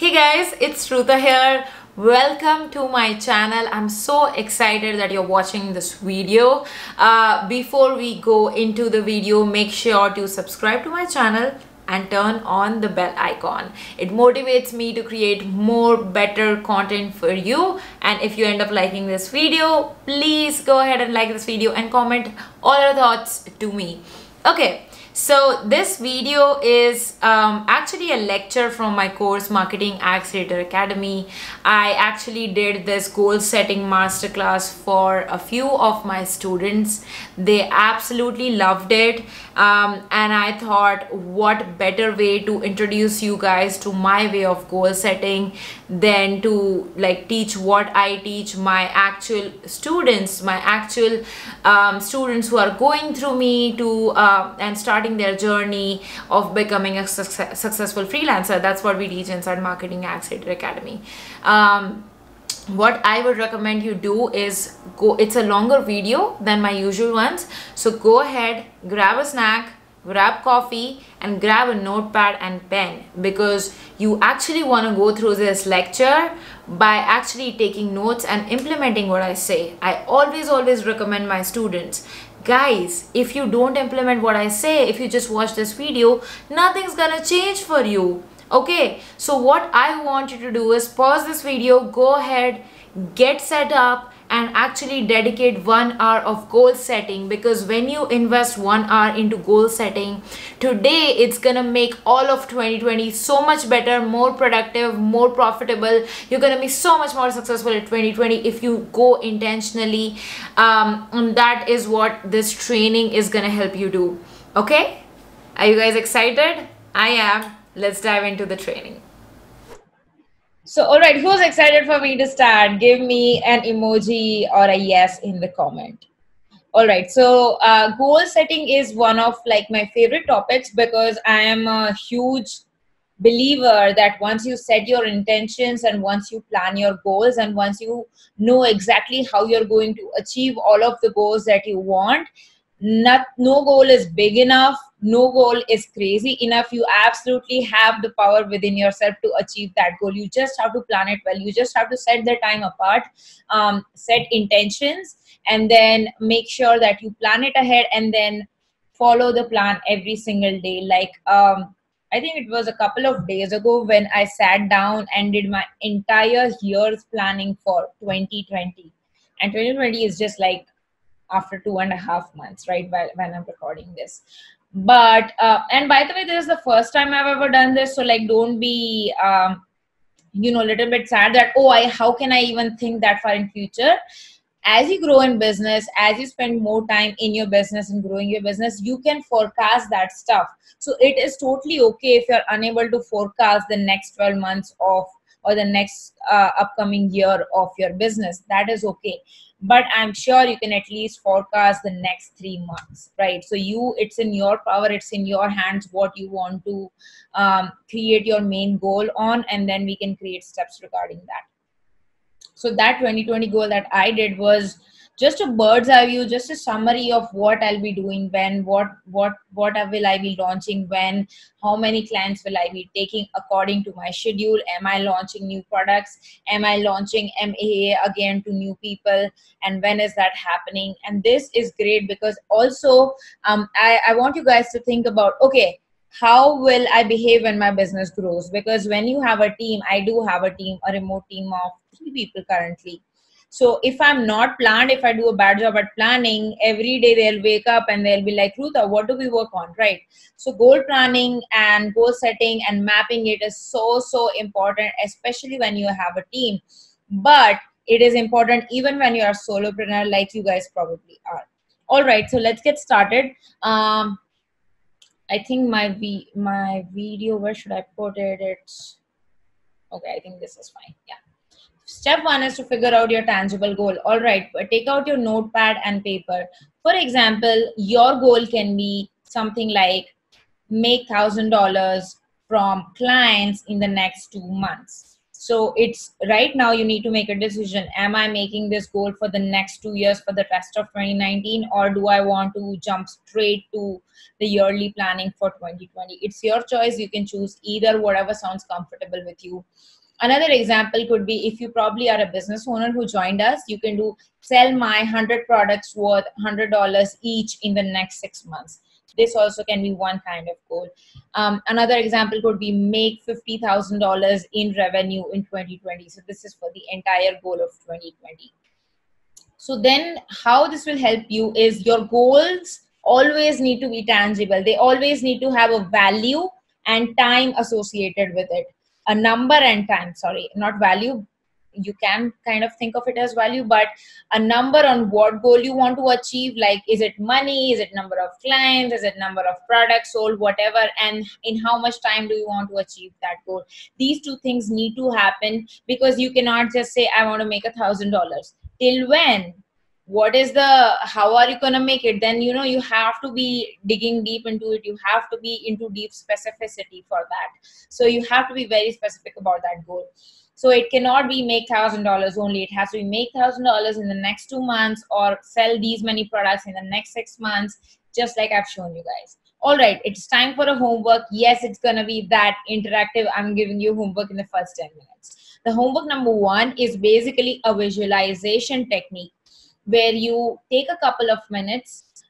Hey guys, it's Roota here. Welcome to my channel. I'm so excited that you're watching this video. Before we go into the video, make sure to subscribe to my channel and turn on the bell icon. It motivates me to create more better content for you. And if you end up liking this video, please go ahead and like this video and comment all your thoughts to me. Okay. So this video is actually a lecture from my course Marketing Accelerator Academy. I actually did this goal setting masterclass for a few of my students. They absolutely loved it, and I thought what better way to introduce you guys to my way of goal setting than to teach what I teach my actual students, students who are going through me to and starting their journey of becoming a successful freelancer. That's what we teach inside Marketing Accelerator Academy. What I would recommend you do is it's a longer video than my usual ones, so go ahead, grab a snack, grab coffee and grab a notepad and pen, because you actually want to go through this lecture by actually taking notes and implementing what I say. I always recommend my students, guys, if you don't implement what I say, if you just watch this video, nothing's gonna change for you. Okay, so what I want you to do is pause this video, go ahead, get set up and actually dedicate 1 hour of goal setting, because when you invest 1 hour into goal setting today, it's gonna make all of 2020 so much better, more productive, more profitable. You're gonna be so much more successful in 2020 if you go intentionally, and that is what this training is gonna help you do. Okay, are you guys excited? I am. Let's dive into the training. So, all right, who's excited for me to start? Give me an emoji or a yes in the comment. All right, so goal setting is one of my favorite topics, because I am a huge believer that once you set your intentions and once you plan your goals and once you know exactly how you're going to achieve all of the goals that you want, no goal is big enough, no goal is crazy enough. You absolutely have the power within yourself to achieve that goal. You just have to plan it well. You just have to set the time apart, set intentions, and then make sure that you plan it ahead and then follow the plan every single day. I think it was a couple of days ago when I sat down and did my entire year's planning for 2020. And 2020 is just after 2.5 months, right, when I'm recording this. But and by the way, this is the first time I've ever done this, so don't be a little bit sad that, oh, how can I even think that far in future. As you grow in business, as you spend more time in your business and growing your business, you can forecast that stuff. So it is totally okay if you're unable to forecast the next 12 months of or the next upcoming year of your business. That is okay, but I'm sure you can at least forecast the next 3 months, right? So it's in your power, it's in your hands what you want to create your main goal on, and then we can create steps regarding that. So that 2020 goal that I did was just a bird's eye view, just a summary of what I'll be doing when, what will I be launching when, how many clients will I be taking according to my schedule, am I launching new products, am I launching MAA again to new people, and when is that happening. And this is great because also I want you guys to think about, okay, how will I behave when my business grows? Because when you have a team, I do have a team, a remote team of 3 people currently. So if I'm not planned, if I do a bad job at planning, every day they'll wake up and they'll be like, Roota, what do we work on, right? So goal planning and goal setting and mapping it is so important, especially when you have a team. But it is important even when you are a solopreneur, like you guys probably are. All right, so let's get started. I think my video, where should I put it? It's okay. I think this is fine. Yeah. Step 1 is to figure out your tangible goal. All right, but take out your notepad and paper. For example, your goal can be something like make $1,000 from clients in the next 2 months. So it's right now you need to make a decision. Am I making this goal for the next 2 years, for the rest of 2019, or do I want to jump straight to the yearly planning for 2020? It's your choice. You can choose either, whatever sounds comfortable with you. Another example could be, if you probably are a business owner who joined us, you can do sell my 100 products worth $100 each in the next 6 months. This also can be one kind of goal. Another example could be make $50,000 in revenue in 2020. So this is for the entire goal of 2020. So then how this will help you is, your goals always need to be tangible. They always need to have a value and time associated with it. A number and time, sorry, not value. You can kind of think of it as value, but a number on what goal you want to achieve. Like, is it money? Is it number of clients? Is it number of products sold? Whatever. And in how much time do you want to achieve that goal? These two things need to happen, because you cannot just say, I want to make $1,000. Till when? What is the, how are you going to make it? Then you have to be digging deep into it. You have to be into deep specificity for that. So you have to be very specific about that goal. So it cannot be make $1,000 only. It has to be make $1,000 in the next 2 months, or sell these many products in the next 6 months, just like I've shown you guys. All right, it's time for a homework. Yes, it's gonna be that interactive. I'm giving you homework in the first 10 minutes. The homework number 1 is basically a visualization technique, where you take a couple of minutes,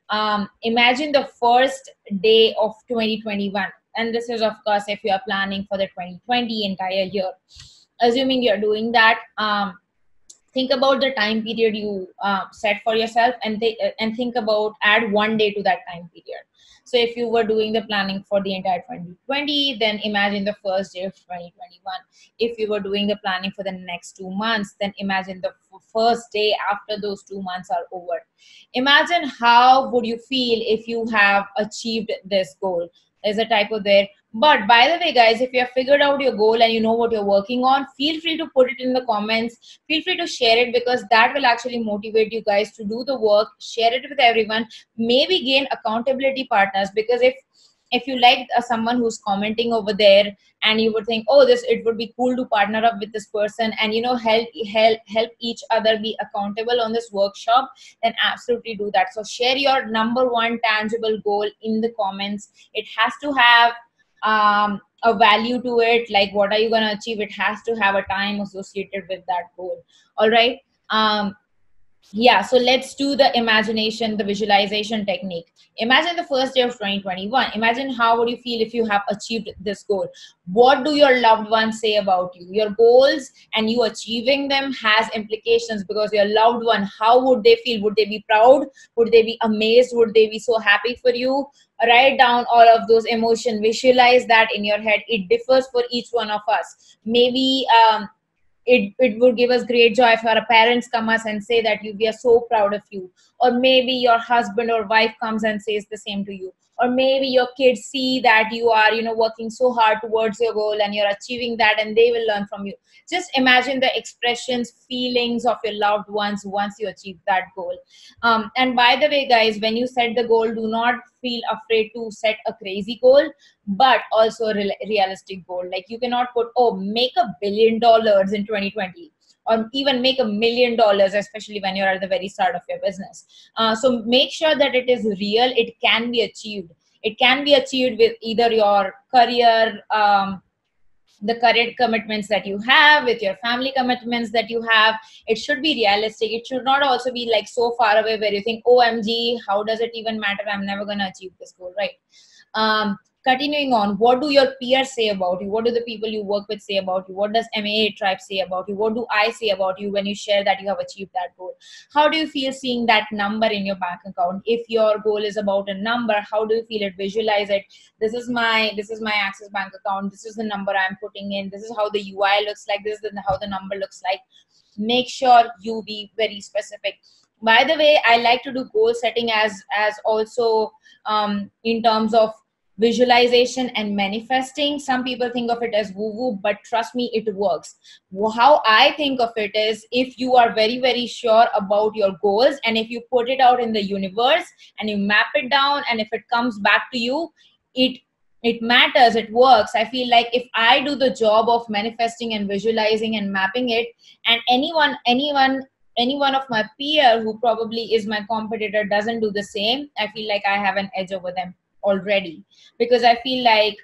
imagine the first day of 2021. And this is, of course, if you are planning for the 2020 entire year. Assuming you're doing that, think about the time period you set for yourself, and think about, add 1 day to that time period. So if you were doing the planning for the entire 2020, then imagine the first day of 2021. If you were doing the planning for the next 2 months, then imagine the first day after those 2 months are over. Imagine how would you feel if you have achieved this goal. There's a typo there. But by the way, guys, if you have figured out your goal and you know what you're working on, feel free to put it in the comments. Feel free to share it, because that will actually motivate you guys to do the work. Share it with everyone. Maybe gain accountability partners, because if you like someone who's commenting over there, and you would think, oh, this, it would be cool to partner up with this person, and help each other be accountable on this workshop, then absolutely do that. So share your number 1 tangible goal in the comments. It has to have a value to it. Like, what are you going to achieve? It has to have a time associated with that goal. All right. Yeah, so let's do the imagination, the visualization technique. Imagine the first day of 2021. Imagine how would you feel if you have achieved this goal. What do your loved ones say about you? Your goals and you achieving them has implications, because your loved one, how would they feel? Would they be proud? Would they be amazed? Would they be so happy for you? Write down all of those emotions. Visualize that in your head. It differs for each one of us. Maybe it would give us great joy if our parents come us and say that we are so proud of you. Or maybe your husband or wife comes and says the same to you. Or maybe your kids see that you are working so hard towards your goal and you're achieving that, and they will learn from you. Just imagine the expressions, feelings of your loved ones once you achieve that goal. And by the way, guys, when you set the goal, do not feel afraid to set a crazy goal, but also a realistic goal. Like, you cannot put, oh, make $1 billion in 2020, or even make $1 million, especially when you're at the very start of your business. So make sure that it is real. It can be achieved. It can be achieved with either your career, the current commitments that you have, with your family commitments that you have. It should be realistic. It should not also be like so far away where you think, OMG, how does it even matter? I'm never going to achieve this goal, right? Continuing on, what do your peers say about you? What do the people you work with say about you? What does MAA tribe say about you? What do I say about you when you share that you have achieved that goal? How do you feel seeing that number in your bank account? If your goal is about a number, how do you feel it? Visualize it. This is my Axis Bank account. This is the number I'm putting in. This is how the UI looks like. This is how the number looks like. Make sure you be very specific. By the way, I like to do goal setting as also in terms of visualization and manifesting. Some people think of it as woo-woo, but trust me, it works. How I think of it is, if you are very, very sure about your goals, and if you put it out in the universe and you map it down, and if it comes back to you, it it matters, it works. I feel like if I do the job of manifesting and visualizing and mapping it, and any one of my peer who probably is my competitor doesn't do the same, I feel like I have an edge over them already. Because I feel like,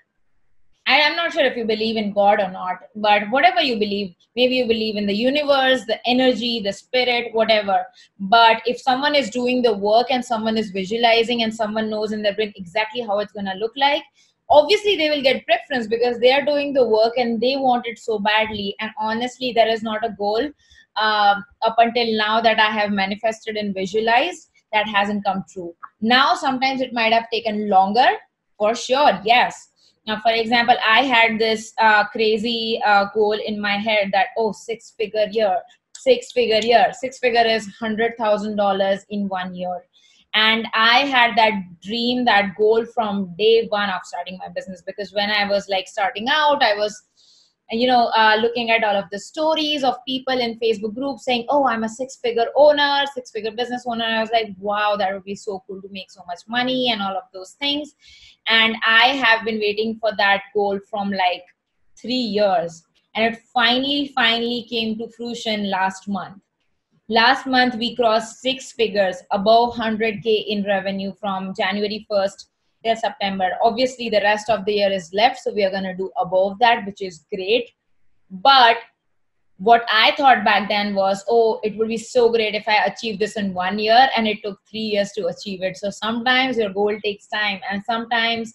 I'm not sure if you believe in God or not, but whatever you believe, maybe you believe in the universe, the energy, the spirit, whatever. But if someone is doing the work and someone is visualizing and someone knows in their brain exactly how it's going to look like, obviously they will get preference because they are doing the work and they want it so badly. And honestly, there is not a goal up until now that I have manifested and visualized that hasn't come true. Now, sometimes it might have taken longer, for sure, yes. Now, for example, I had this crazy goal in my head that, oh, six-figure year, six-figure year. Six-figure is $100,000 in 1 year. And I had that dream, that goal from day one of starting my business. Because when I was like starting out, I was, looking at all of the stories of people in Facebook groups saying, oh, I'm a six-figure owner, six-figure business owner. And I was like, wow, that would be so cool to make so much money and all of those things. And I have been waiting for that goal from like 3 years, and it finally came to fruition last month. We crossed six figures, above 100K in revenue from January 1st till September. Obviously the rest of the year is left, so we are going to do above that, which is great. But what I thought back then was, oh, it would be so great if I achieved this in 1 year, and it took 3 years to achieve it. So sometimes your goal takes time, and sometimes,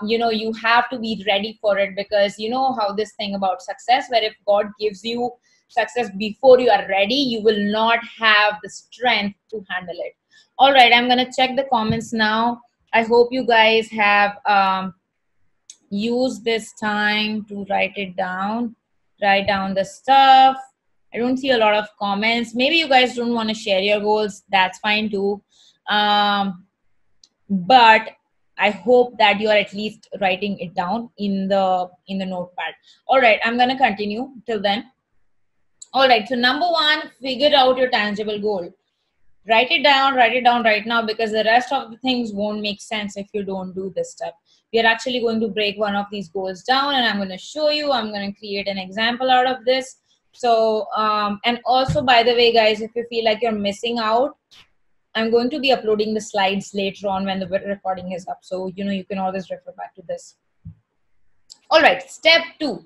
you have to be ready for it, because you know how this thing about success, where if God gives you success before you are ready, you will not have the strength to handle it. All right, I'm going to check the comments now. I hope you guys have used this time to write down the stuff. I don't see a lot of comments. Maybe you guys don't want to share your goals. That's fine too. But I hope that you are at least writing it down in the notepad. All right, I'm gonna continue till then. All right, so number one, figure out your tangible goal. Write it down right now, because the rest of the things won't make sense if you don't do this step. We are actually going to break one of these goals down, and I'm going to show you. I'm going to create an example out of this. So and also, by the way, guys, if you feel like you're missing out, I'm going to be uploading the slides later on when the recording is up, so you can always refer back to this. All right, step two.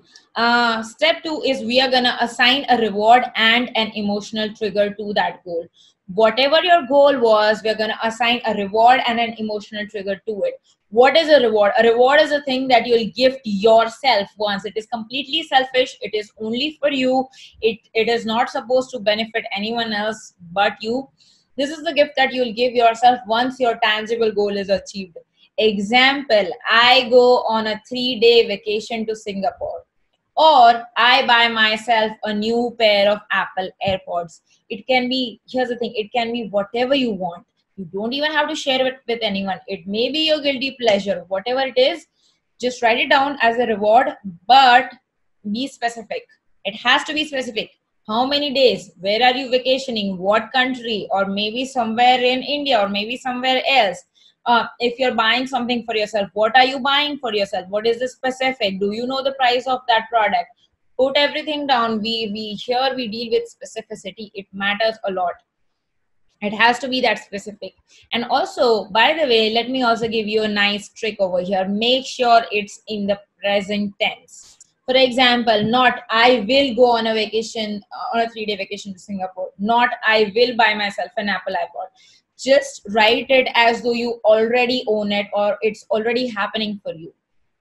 Step two is we are gonna assign a reward and an emotional trigger to that goal. Whatever your goal was, we're gonna assign a reward and an emotional trigger to it. What is a reward? A reward is a thing that you'll gift yourself once. It is completely selfish. It is only for you. It is not supposed to benefit anyone else but you. This is the gift that you'll give yourself once your tangible goal is achieved. Example, I go on a 3-day vacation to Singapore, or I buy myself a new pair of Apple AirPods. It can be, here's the thing, it can be whatever you want. You don't even have to share it with anyone. It may be your guilty pleasure, whatever it is, just write it down as a reward, but be specific. It has to be specific. How many days? Where are you vacationing? What country? Or maybe somewhere in India, or maybe somewhere else. If you're buying something for yourself, what are you buying for yourself? What is the specific? Do you know the price of that product? Put everything down. We here we deal with specificity. It matters a lot. It has to be that specific. And also, by the way, let me also give you a nice trick over here. Make sure it's in the present tense. For example, not I will go on a vacation, on a 3-day vacation to Singapore. Not I will buy myself an Apple iPod. Just write it as though you already own it, or it's already happening for you.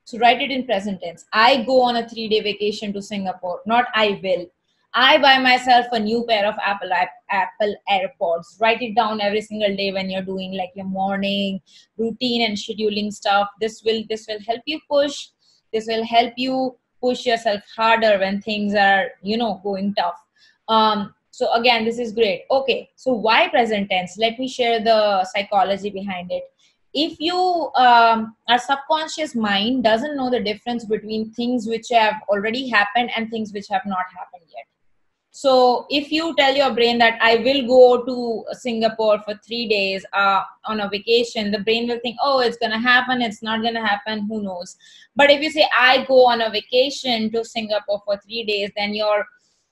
So write it in present tense. I go on a 3-day vacation to Singapore. Not I will. I buy myself a new pair of Apple AirPods. Write it down every single day when you're doing like your morning routine and scheduling stuff. This will help you push. This will help you push yourself harder when things are going tough. So again, this is great. Okay, so why present tense? Let me share the psychology behind it. If you our subconscious mind doesn't know the difference between things which have already happened and things which have not happened yet. So if you tell your brain that I will go to Singapore for 3 days on a vacation, the brain will think, oh, it's gonna happen, it's not gonna happen, who knows. But if you say I go on a vacation to Singapore for 3 days, then you're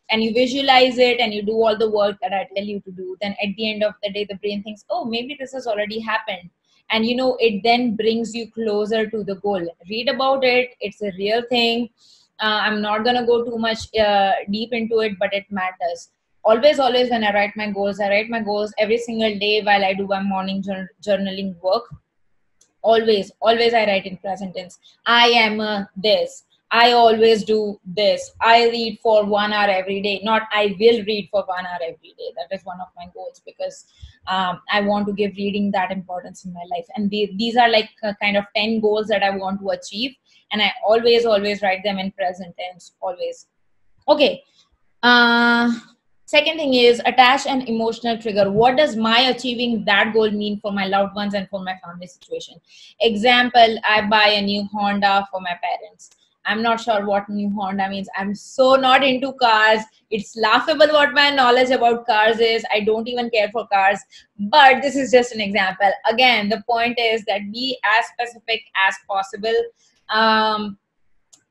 and you visualize it and you do all the work that I tell you to do, then at the end of the day the brain thinks, oh, maybe this has already happened. And it then brings you closer to the goal. Read about it, it's a real thing. I'm not going to go too much deep into it, but it matters. Always when I write my goals every single day while I do my morning journaling work. Always I write in present tense. I am this. I always do this. I read for 1 hour every day. Not I will read for 1 hour every day. That is one of my goals, because I want to give reading that importance in my life. And these are like kind of 10 goals that I want to achieve. And I always write them in present tense. Always. Okay. Uh, Second thing is attach an emotional trigger. What does my achieving that goal mean for my loved ones and for my family situation? Example, I buy a new Honda for my parents. I'm not sure what new Honda means. I'm so not into cars. It's laughable what my knowledge about cars is. I don't even care for cars. But this is just an example. Again, the point is that be as specific as possible.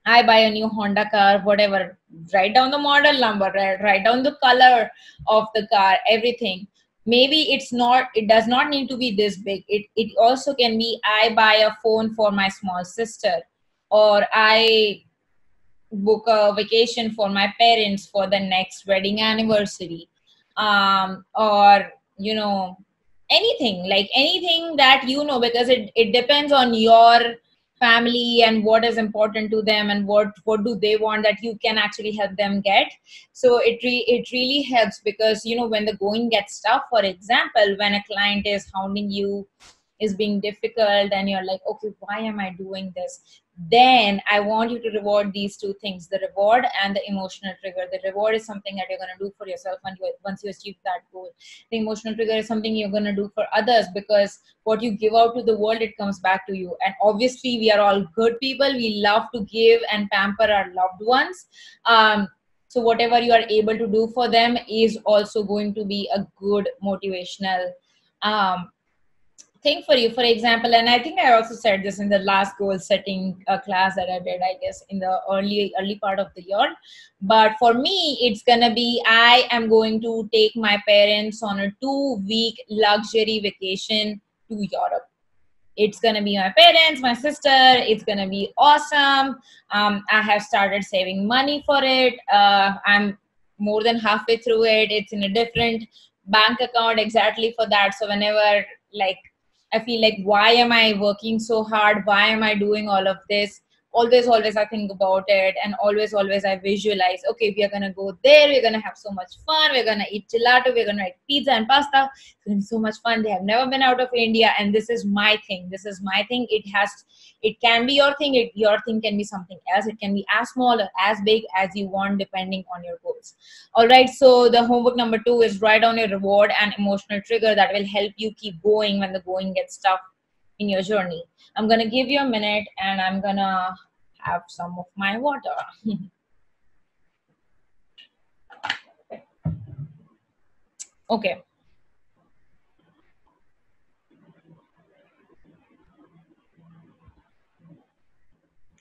I buy a new Honda car, whatever. Write down the model number, write down the color of the car, everything. Maybe it does not need to be this big. It also can be, I buy a phone for my small sister, or I book a vacation for my parents for the next wedding anniversary, or anything, like anything that because it depends on your family and what is important to them, and what do they want that you can actually help them get. So it really helps, because when the going gets tough, for example, when a client is hounding you, is being difficult, and you're like, okay, why am I doing this? Then I want you to reward these two things, the reward and the emotional trigger. The reward is something that you're going to do for yourself once you achieve that goal. The emotional trigger is something you're going to do for others, because what you give out to the world, it comes back to you. And obviously we are all good people, we love to give and pamper our loved ones. So whatever you are able to do for them is also going to be a good motivational thing for you. For example, and I think I also said this in the last goal setting class that I did, I guess in the early part of the year. But for me, it's gonna be, I am going to take my parents on a 2-week luxury vacation to Europe. It's gonna be my parents, my sister. It's gonna be awesome. I have started saving money for it. I'm more than halfway through it. It's in a different bank account exactly for that. So whenever, like, I feel like, why am I working so hard? Why am I doing all of this? Always I think about it, and always I visualize, okay, we are gonna go there, we're gonna have so much fun, we're gonna eat gelato, we're gonna eat pizza and pasta. It's gonna be so much fun. They have never been out of India, and this is my thing. It can be your thing. Your thing can be something else. It can be as small or as big as you want, depending on your goals. All right. So the homework number 2 is write down your reward and emotional trigger that will help you keep going when the going gets tough in your journey. I'm gonna give you a minute, and I'm gonna have some of my water. Okay.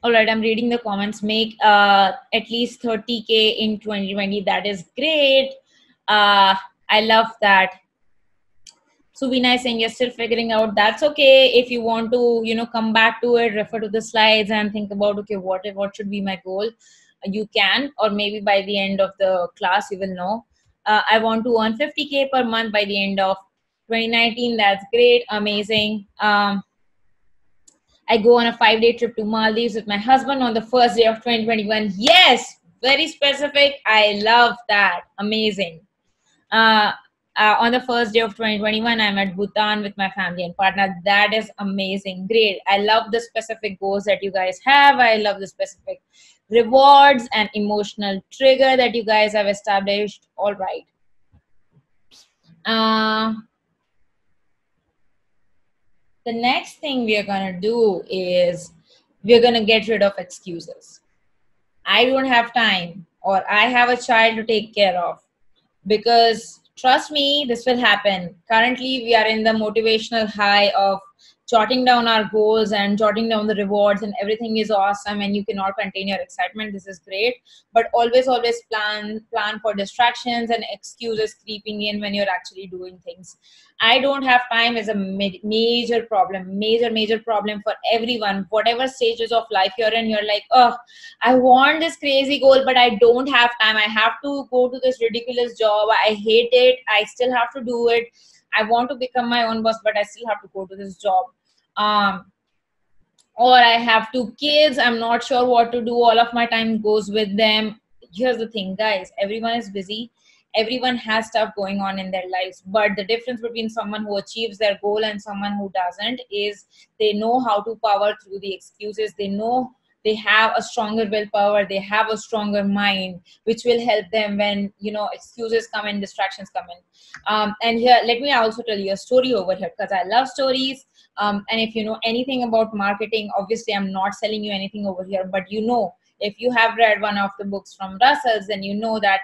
All right, I'm reading the comments. Make at least 30K in 2020. That is great. I love that. Subina is saying you're still figuring out. That's okay. If you want to, come back to it, refer to the slides and think about, okay, what should be my goal? You can, or maybe by the end of the class, you will know. I want to earn 50K per month by the end of 2019. That's great. Amazing. I go on a 5-day trip to Maldives with my husband on the first day of 2021. Yes, very specific. I love that. Amazing. Uh, on the first day of 2021, I'm at Bhutan with my family and partner. That is amazing. Great. I love the specific goals that you guys have. I love the specific rewards and emotional trigger that you guys have established. All right. The next thing we are going to do is we're going to get rid of excuses. I don't have time, or I have a child to take care of, because trust me, this will happen. Currently, we are in the motivational high of jotting down our goals and jotting down the rewards, and everything is awesome and you cannot contain your excitement. This is great, but always plan for distractions and excuses creeping in when you're actually doing things. I don't have time is a major problem, major problem for everyone. Whatever stages of life you're in, you're like, oh, I want this crazy goal, but I don't have time. I have to go to this ridiculous job. I hate it. I still have to do it. I want to become my own boss, but I still have to go to this job. Um, or I have two kids. I'm not sure what to do. All of my time goes with them. Here's the thing, guys, everyone is busy. Everyone has stuff going on in their lives. But the difference between someone who achieves their goal and someone who doesn't is they know how to power through the excuses. They know they have a stronger willpower. They have a stronger mind, which will help them when, excuses come and distractions come in. And here, let me also tell you a story over here because I love stories. And if you know anything about marketing, obviously I'm not selling you anything over here, but if you have read one of the books from Russell's, then you know that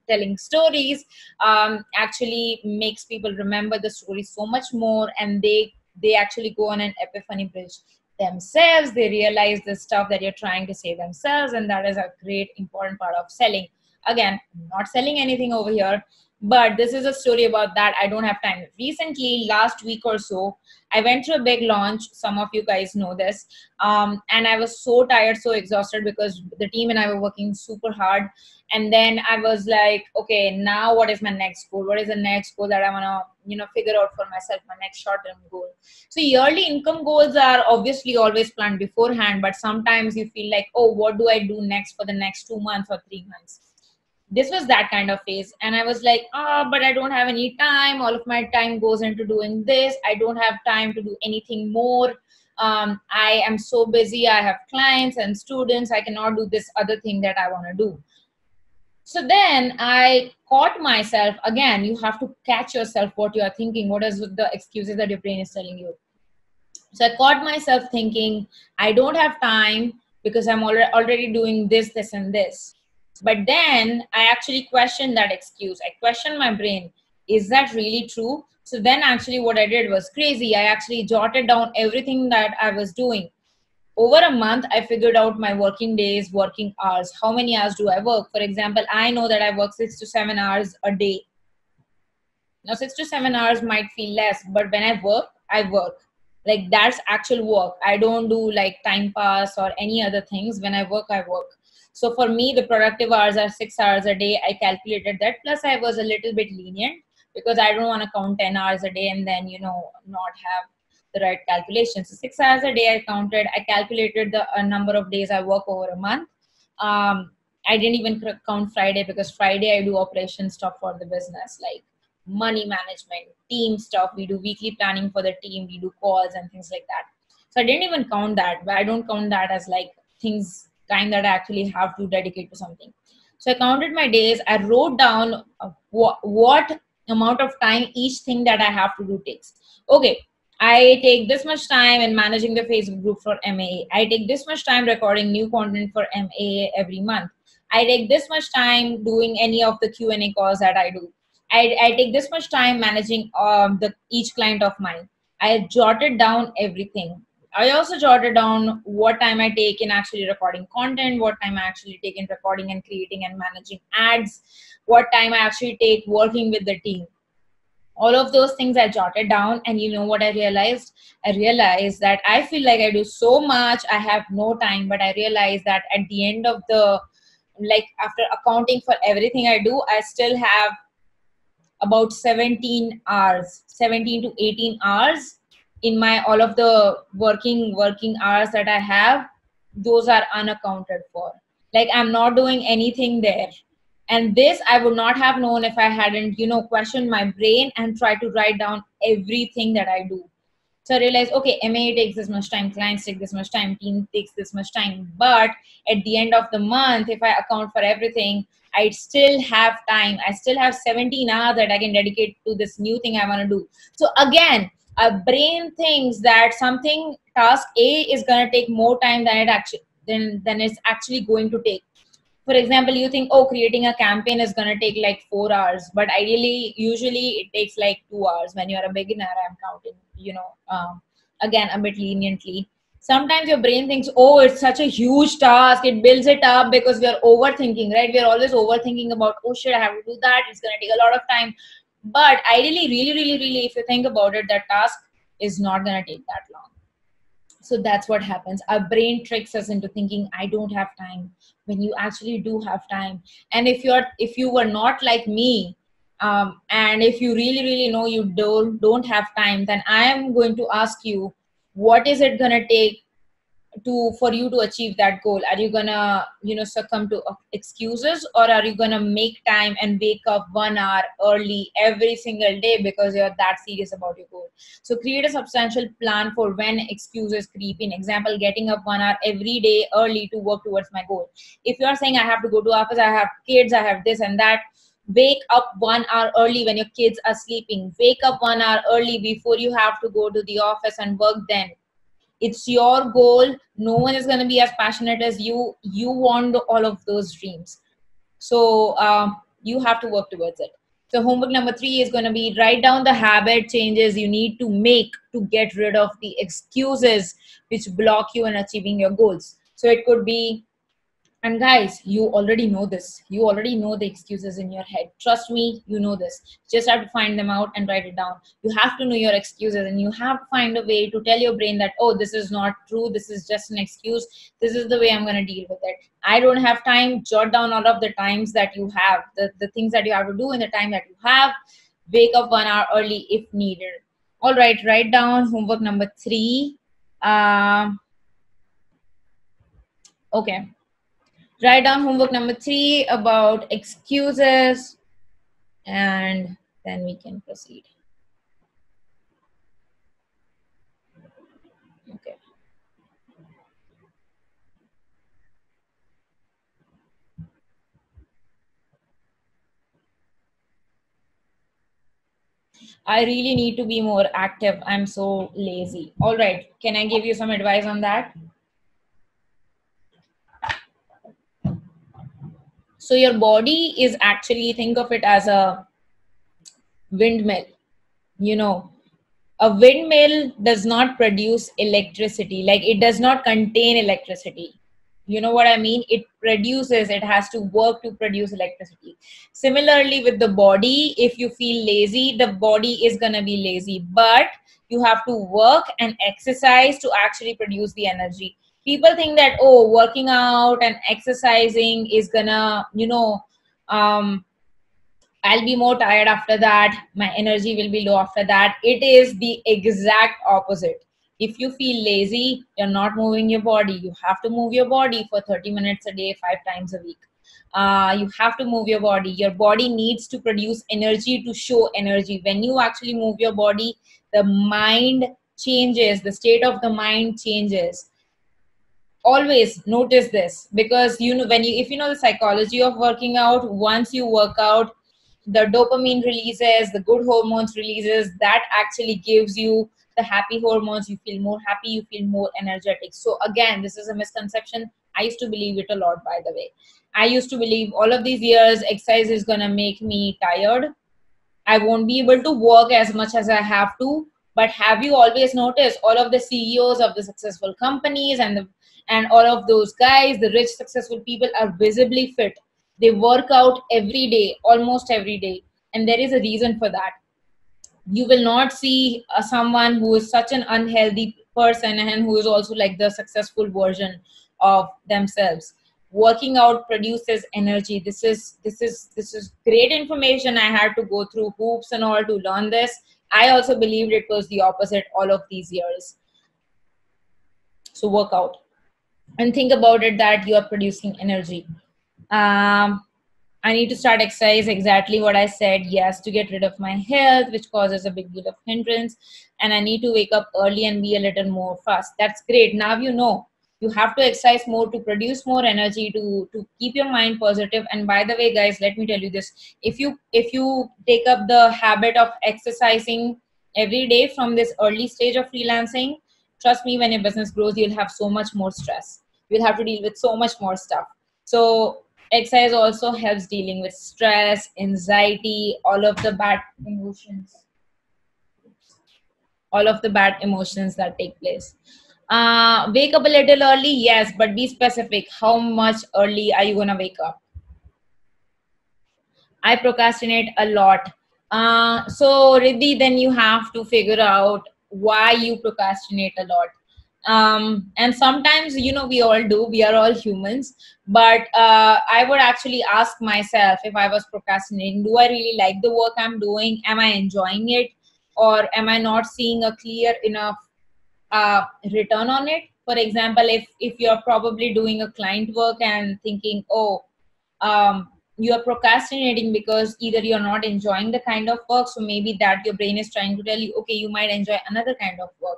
telling stories actually makes people remember the story so much more, and they actually go on an epiphany bridge themselves. They realize the stuff that you're trying to say themselves, and that is a great important part of selling. Again, I'm not selling anything over here, but this is a story about that. I don't have time. Recently, last week or so, I went to a big launch. Some of you guys know this. And I was so tired, so exhausted because the team and I were working super hard. And then I was like, okay, now what is my next goal? What is the next goal that I want to, figure out for myself, my next short-term goal? So yearly income goals are obviously always planned beforehand, but sometimes you feel like, oh, what do I do next for the next 2 months or 3 months? This was that kind of phase, and I was like, but I don't have any time. All of my time goes into doing this. I don't have time to do anything more. I am so busy. I have clients and students. I cannot do this other thing that I want to do. So then I caught myself again. You have to catch yourself what you are thinking. What is the excuses that your brain is telling you? So I caught myself thinking, I don't have time because I'm already doing this, this, and this. But then I actually questioned that excuse. I questioned my brain. Is that really true? So then actually what I did was crazy. I actually jotted down everything that I was doing. Over a month, I figured out my working days, working hours. How many hours do I work? For example, I know that I work 6 to 7 hours a day. Now, 6 to 7 hours might feel less, but when I work. Like that's actual work. I don't do like time pass or any other things. When I work. So for me, the productive hours are 6 hours a day. I calculated that. Plus, I was a little bit lenient because I don't want to count 10 hours a day and then, not have the right calculation. So 6 hours a day I calculated the number of days I work over a month. I didn't even count Friday because Friday I do operation stuff for the business, like money management, team stuff. We do weekly planning for the team. We do calls and things like that. So I didn't even count that, but I don't count that as like time that I actually have to dedicate to something. So I counted my days. I wrote down what amount of time each thing that I have to do takes. Okay, I take this much time in managing the Facebook group for MAA. I take this much time recording new content for MAA every month. I take this much time doing any of the Q&A calls that I do. I take this much time managing each client of mine. I jotted down everything. I also jotted down what time I take in actually recording content, what time I actually take in recording and creating and managing ads, what time I actually take working with the team. All of those things I jotted down, and you know what I realized? I realized that I feel like I do so much, I have no time, but I realized that at the end of after accounting for everything I do, I still have about 17 hours, 17 to 18 hours in my all of the working hours that I have. Those are unaccounted for. Like I'm not doing anything there. And this I would not have known if I hadn't, questioned my brain and tried to write down everything that I do. So I realized, okay, MA takes this much time, clients take this much time, team takes this much time. But at the end of the month, if I account for everything, I still have time. I still have 17 hours that I can dedicate to this new thing I want to do. So again, a brain thinks that task A is going to take more time than than it's actually going to take. For example, you think, oh, creating a campaign is going to take like 4 hours, but ideally, usually it takes like 2 hours. When you're a beginner, I'm counting, again, a bit leniently. Sometimes your brain thinks, oh, it's such a huge task. It builds it up because we are overthinking, right? We're always overthinking about, oh shit, I have to do that. It's going to take a lot of time. But ideally, really, really, really, if you think about it, that task is not going to take that long. So that's what happens. Our brain tricks us into thinking I don't have time, when you actually do have time. And if you were not like me, and if you really, really know you don't have time, then I am going to ask you, what is it going to take for you to achieve that goal? Are you gonna succumb to excuses, or are you gonna make time and wake up 1 hour early every single day because you're that serious about your goal? So create a substantial plan for when excuses creep in. Example, getting up 1 hour every day early to work towards my goal. If you're saying I have to go to office, I have kids, I have this and that, wake up 1 hour early when your kids are sleeping. Wake up 1 hour early before you have to go to the office and work then. It's your goal. No one is going to be as passionate as you want all of those dreams. So you have to work towards it. So homework number 3 is going to be write down the habit changes you need to make to get rid of the excuses which block you in achieving your goals. So it could be, and guys, you already know this. You already know the excuses in your head. Trust me, you know this. Just have to find them out and write it down. You have to know your excuses, and you have to find a way to tell your brain that, oh, this is not true. This is just an excuse. This is the way I'm going to deal with it. I don't have time. Jot down all of the times that you have, the things that you have to do in the time that you have. Wake up 1 hour early if needed. All right, write down homework number 3. Okay. Write down homework number 3 about excuses, and then we can proceed. Okay. I really need to be more active. I'm so lazy. All right. Can I give you some advice on that? So your body is actually, think of it as a windmill. You know, a windmill does not produce electricity, like it does not contain electricity. You know what I mean? It produces, it has to work to produce electricity. Similarly with the body, if you feel lazy, the body is going to be lazy, but you have to work and exercise to actually produce the energy. People think that, oh, working out and exercising is gonna, I'll be more tired after that. My energy will be low after that. It is the exact opposite. If you feel lazy, you're not moving your body. You have to move your body for 30 minutes a day, 5 times a week. You have to move your body. Your body needs to produce energy to show energy. When you actually move your body, the mind changes, the state of the mind changes. Always notice this, because when you, if you know the psychology of working out, once you work out, the dopamine releases, the good hormones releases, that actually gives you the happy hormones. You feel more happy, you feel more energetic. So again, this is a misconception. I used to believe it a lot, by the way. I used to believe all of these years exercise is going to make me tired. I won't be able to work as much as I have to. But have you always noticed all of the CEOs of the successful companies and all of those guys, the rich successful people, are visibly fit. They work out every day, almost every day, and there is a reason for that. You will not see someone who is such an unhealthy person and who is also like the successful version of themselves. Working out produces energy. This is great information. I had to go through hoops and all to learn this. I also believed it was the opposite all of these years. So work out and think about it that you are producing energy. um, I need to start exercise, exactly what I said. Yes, to get rid of my health, which causes a big deal of hindrance. And I need to wake up early and be a little more fast. That's great. Now you know. You have to exercise more to produce more energy, to keep your mind positive. And by the way, guys, let me tell you this. If you take up the habit of exercising every day from this early stage of freelancing, trust me, when your business grows, you'll have so much more stress. You'll have to deal with so much more stuff. So Exercise also helps dealing with stress, anxiety, all of the bad emotions that take place. Wake up a little early, yes, but be specific. How much early are you gonna wake up? I procrastinate a lot. So Riddhi, then you have to figure out why you procrastinate a lot. And sometimes, we all do. We are all humans. But I would actually ask myself, if I was procrastinating, do I really like the work I'm doing? Am I enjoying it? Or am I not seeing a clear enough return on it? For example, if you're probably doing a client work and thinking, oh, you are procrastinating because either you're not enjoying the kind of work, so maybe that your brain is trying to tell you, okay, you might enjoy another kind of work.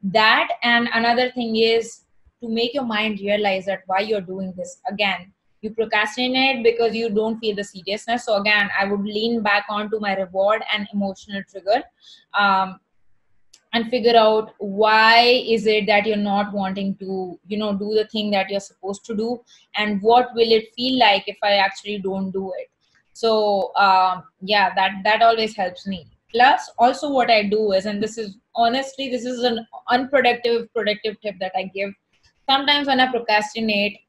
That, and another thing is to make your mind realize that why you're doing this. Again, you procrastinate because you don't feel the seriousness. So again, I would lean back onto my reward and emotional trigger. um, and figure out why is it that you're not wanting to do the thing that you're supposed to do, and what will it feel like if I actually don't do it. So yeah, that always helps me. Plus also what I do is, and this is honestly, this is an unproductive productive tip that I give. Sometimes when I procrastinate,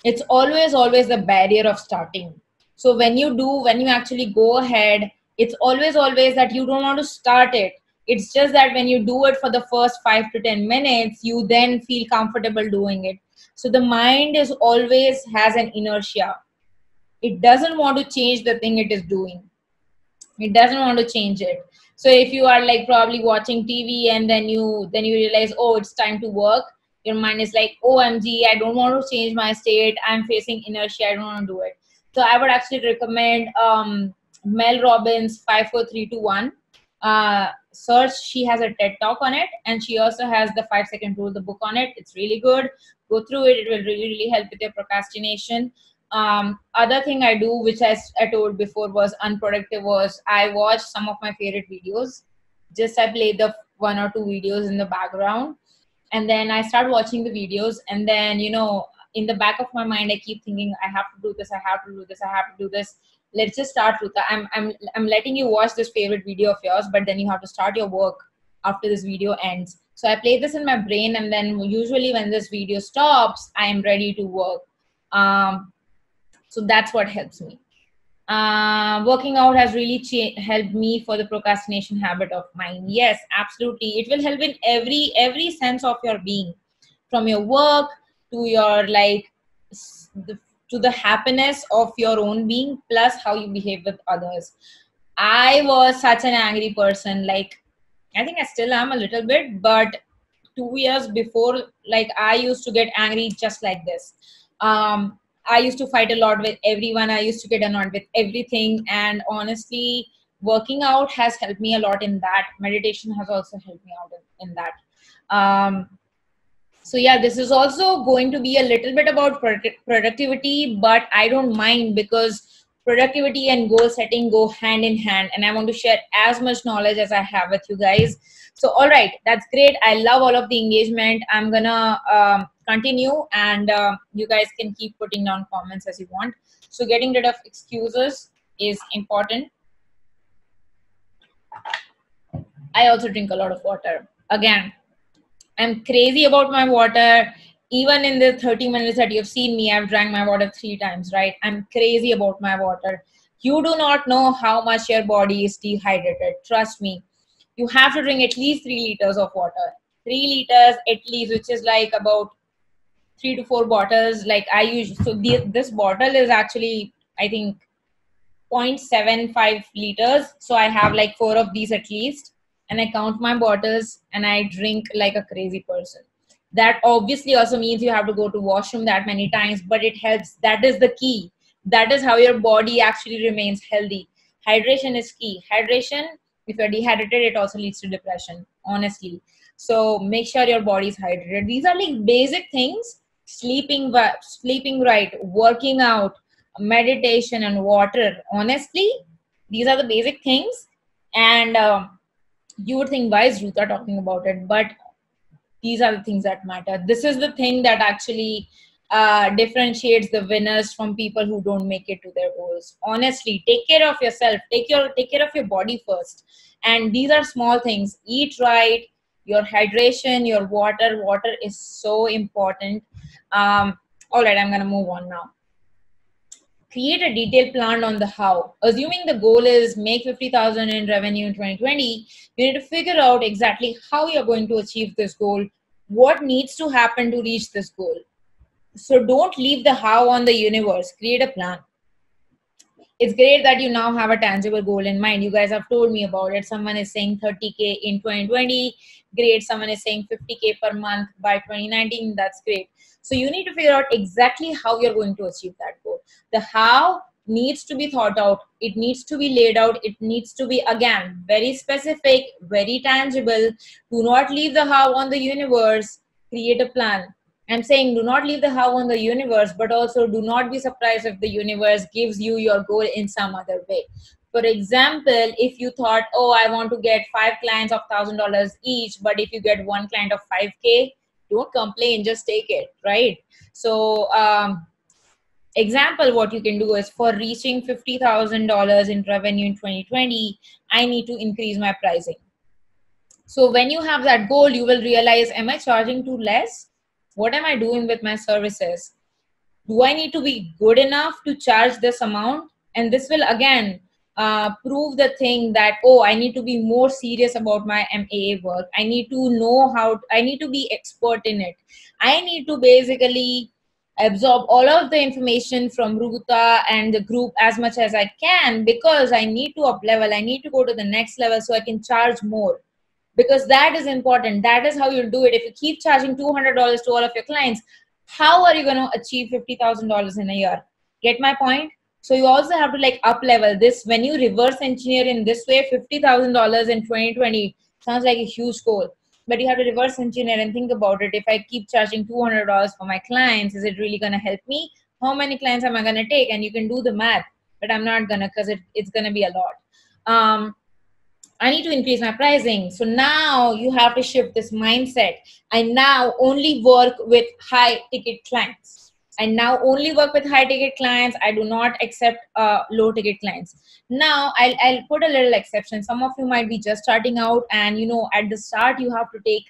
it's always the barrier of starting. So when you actually go ahead, it's always that you don't want to start it. It's just that when you do it for the first 5 to 10 minutes, you then feel comfortable doing it. So the mind is always has an inertia. It doesn't want to change the thing it is doing. It doesn't want to change it. So if you are like probably watching TV and then you realize, oh, it's time to work, your mind is like, omg, I don't want to change my state, I'm facing inertia, I don't want to do it. So I would actually recommend Mel Robbins 54321 search. She has a TED talk on it, and she also has the 5-second rule, the book on it. It's really good. Go through it. It will really help with your procrastination. Other thing I do, which I told before was unproductive, was I watch some of my favorite videos. Just I play the 1 or 2 videos in the background, and then I start watching the videos, and then in the back of my mind I keep thinking, I have to do this, I have to do this, I have to do this. Let's just start, Ruta. I'm letting you watch this favorite video of yours, but then you have to start your work after this video ends. So I play this in my brain, and then usually when this video stops, I am ready to work. So that's what helps me. Working out has really helped me for the procrastination habit of mine. Yes, absolutely. It will help in every sense of your being, from your work to your to the happiness of your own being, plus how you behave with others. I was such an angry person. Like, I think I still am a little bit, but 2 years before, like, I used to get angry just like this. I used to fight a lot with everyone. I used to get annoyed with everything. And honestly, working out has helped me a lot in that. Meditation has also helped me out in that. So yeah, this is also going to be a little bit about productivity, but I don't mind, because productivity and goal setting go hand in hand, and I want to share as much knowledge as I have with you guys. So all right, that's great. I love all of the engagement. I'm gonna continue, and you guys can keep putting down comments as you want. So getting rid of excuses is important. I also drink a lot of water. Again, I'm crazy about my water. Even in the 30 minutes that you've seen me, I've drank my water 3 times, right? I'm crazy about my water. You do not know how much your body is dehydrated. Trust me. You have to drink at least 3 liters of water. 3 liters at least, which is like about 3 to 4 bottles. Like I use, so this bottle is actually, I think, 0.75 liters. So I have like 4 of these at least, and I count my bottles and I drink like a crazy person. That obviously also means you have to go to washroom that many times, but it helps. That is the key. That is how your body actually remains healthy. Hydration is key. Hydration, if you're dehydrated, it also leads to depression, honestly. So make sure your body is hydrated. These are like basic things. Sleeping right, working out, meditation, and water. Honestly, these are the basic things. And you would think, why is Ruta talking about it? But these are the things that matter. This is the thing that actually differentiates the winners from people who don't make it to their goals. Honestly, take care of yourself. Take care of your body first. And these are small things. Eat right. Your hydration, your water. Water is so important. All right, I'm gonna move on now. Create a detailed plan on the how. Assuming the goal is make 50,000 in revenue in 2020, you need to figure out exactly how you're going to achieve this goal, what needs to happen to reach this goal. So don't leave the how on the universe. Create a plan. It's great that you now have a tangible goal in mind. You guys have told me about it. Someone is saying 30K in 2020. Great. Someone is saying 50K per month by 2019. That's great. So you need to figure out exactly how you're going to achieve that goal. The how needs to be thought out. It needs to be laid out. It needs to be, again, very specific, very tangible. Do not leave the how on the universe. Create a plan. I'm saying do not leave the how on the universe, but also do not be surprised if the universe gives you your goal in some other way. For example, if you thought, oh, I want to get 5 clients of $1,000 each, but if you get one client of 5K, don't complain, just take it, right? So, example, what you can do is for reaching $50,000 in revenue in 2020, I need to increase my pricing. So when you have that goal, you will realize, am I charging too less? What am I doing with my services? Do I need to be good enough to charge this amount? And this will again prove the thing that, oh, I need to be more serious about my MAA work. I need to know I need to be expert in it. I need to basically absorb all of the information from Roota and the group as much as I can, because I need to up level. I need to go to the next level so I can charge more, because that is important. That is how you'll do it. If you keep charging $200 to all of your clients, how are you going to achieve $50,000 in a year? Get my point? So you also have to like up level this. When you reverse engineer in this way, $50,000 in 2020 sounds like a huge goal, but you have to reverse engineer and think about it. If I keep charging $200 for my clients, is it really going to help me? How many clients am I going to take? And you can do the math, but I'm not going to, because it's going to be a lot. I need to increase my pricing. So now you have to shift this mindset. I now only work with high ticket clients. I now only work with high ticket clients. I do not accept low ticket clients. Now I'll put a little exception. Some of you might be just starting out, and at the start you have to take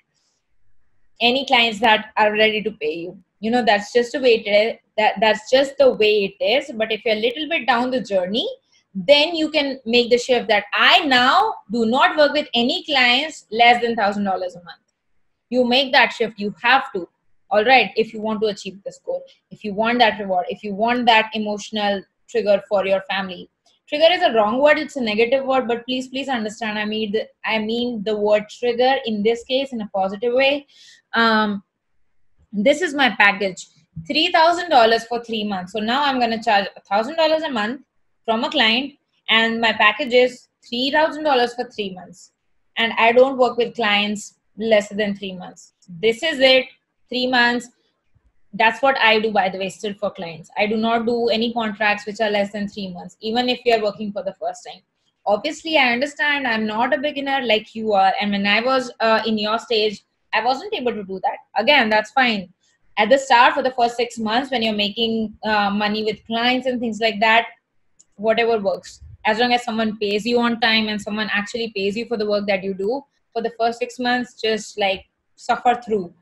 any clients that are ready to pay you. That's just the way it is. That's just the way it is. But if you're a little bit down the journey, then you can make the shift that I now do not work with any clients less than $1,000 a month. You make that shift. You have to. All right. If you want to achieve this goal, if you want that reward, if you want that emotional trigger for your family. Trigger is a wrong word. It's a negative word, but please understand. I mean the word trigger in this case in a positive way. This is my package, $3,000 for 3 months. So now I'm going to charge $1,000 a month from a client, and my package is $3,000 for 3 months. And I don't work with clients less than 3 months. This is it, 3 months. That's what I do, by the way, still for clients. I do not do any contracts which are less than 3 months, even if you're working for the first time. Obviously, I understand I'm not a beginner like you are. And when I was in your stage, I wasn't able to do that. Again, that's fine. At the start, for the first 6 months, when you're making money with clients and things like that, whatever works. As long as someone pays you on time and someone actually pays you for the work that you do, for the first 6 months, just like suffer through.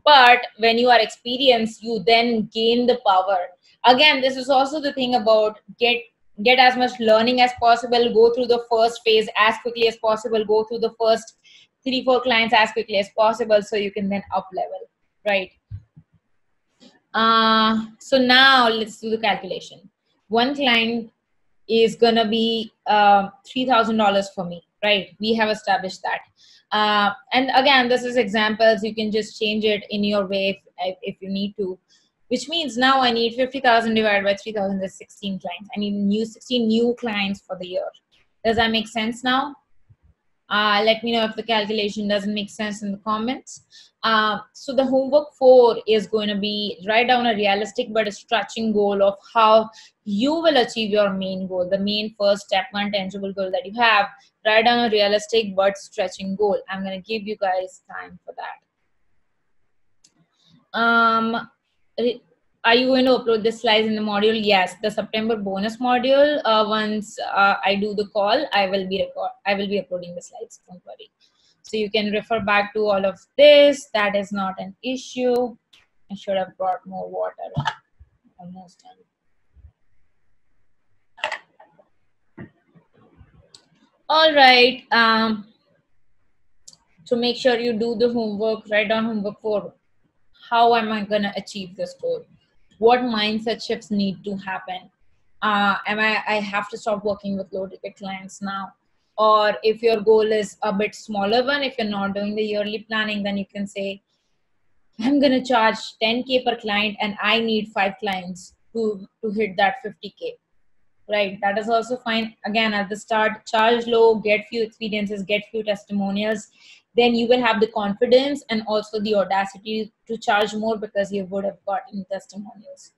But when you are experienced, you then gain the power. Again, this is also the thing about get as much learning as possible, go through the first phase as quickly as possible, go through the first 3-4 clients as quickly as possible, so you can then up level, right? So now let's do the calculation. One client is gonna be $3,000 for me, right? We have established that. And again, this is examples. You can just change it in your way if you need to, which means now I need 50,000 divided by 3,000 is 16 clients. I need 16 new clients for the year. Does that make sense now? Let me know if the calculation doesn't make sense in the comments. So the homework 4 is going to be write down a realistic but a stretching goal of how you will achieve your main goal, the main first step, one tangible goal that you have. Write down a realistic but stretching goal. I'm going to give you guys time for that. Are you going to upload the slides in the module? Yes, the September bonus module. Once I do the call, I will be uploading the slides. Don't worry. So you can refer back to all of this. That is not an issue. I should have brought more water. Almost done. All right. So make sure you do the homework. Write down homework for how am I gonna achieve this goal? What mindset shifts need to happen? I have to stop working with low ticket clients now? Or if your goal is a bit smaller one, if you're not doing the yearly planning, then you can say, I'm gonna charge 10K per client and I need 5 clients to hit that 50K. Right, that is also fine. Again, at the start, charge low, get few experiences, get few testimonials. Then you will have the confidence and also the audacity to charge more because you would have gotten testimonials.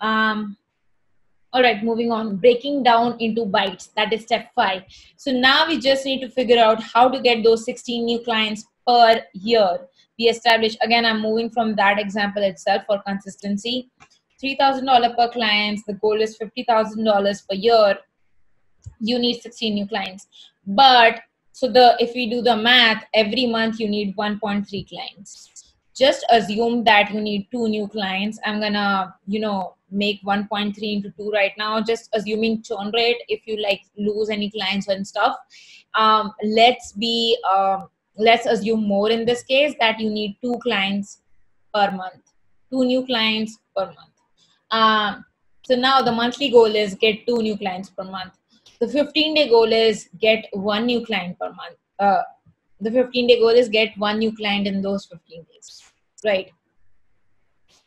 All right, moving on, breaking down into bites. That is step 5. So now we just need to figure out how to get those 16 new clients per year. We establish, again, I'm moving from that example itself for consistency. $3,000 per client. The goal is $50,000 per year. You need 16 new clients. But so if we do the math, every month you need 1.3 clients. Just assume that you need 2 new clients. I'm gonna make 1.3 into 2 right now, just assuming churn rate. If you like lose any clients and stuff, let's assume more in this case, that you need 2 clients per month, 2 new clients per month. So now the monthly goal is get 2 new clients per month. The 15-day goal is get 1 new client per month. The 15-day goal is get 1 new client in those 15 days, right?